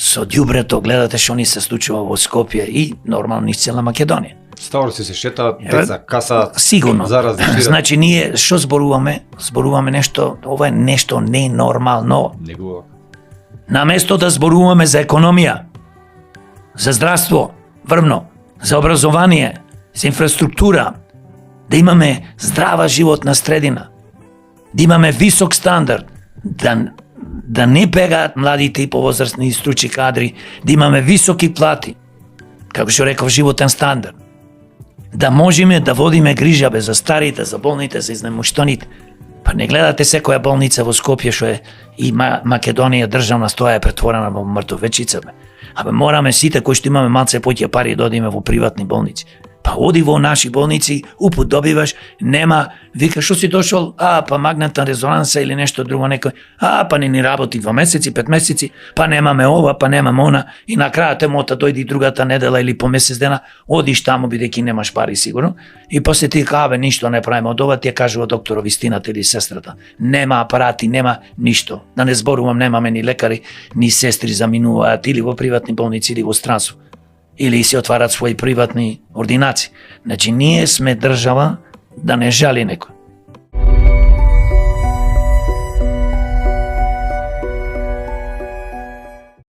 со ѓубрето, гледате што ни се случува во Скопје и нормално низ цела Македонија. Ставорци се шетаат, деца касаат, Сигурно. заразни шират. Значи ние што зборуваме? Зборуваме нешто, ова е нешто ненормално. Негува. Наместо да зборуваме за економија, за здравство, врвно, за образование, за инфраструктура, да имаме здрава животна средина, да имаме висок стандард, да не бегаат младите и повозрастни стручи кадри, да имаме високи плати, како што реков, животен стандард, да можеме да водиме грижа за старите, за болните, за изнемоштените. Па не гледате секоја болница во Скопје што е и Македонија државна стоја е претворена во мртовечица. Абе мораме сите кои што имаме малце поќе пари да одиме во приватни болници. Па оди во наши болници, упут добиваш, нема, вика што си дошол, па магнетна резонанса или нешто друго некој, па не ни работи 2 месеци, 5 месеци, па немаме ова, па немаме она, и на крајот емота дојди другата недела или по месец дена, одиш таму бидејќи немаш пари сигурно, и после ти кабе ништо не правиме од ова, ти ја кажува докторот вистината или сестрата. Нема апарати, нема ништо. Да не зборувам, немаме ни лекари, ни сестри заминуваат или во приватни болници или во странство. Или се отварат своји приватни ординации. Значи, ние сме држава да не жали некој.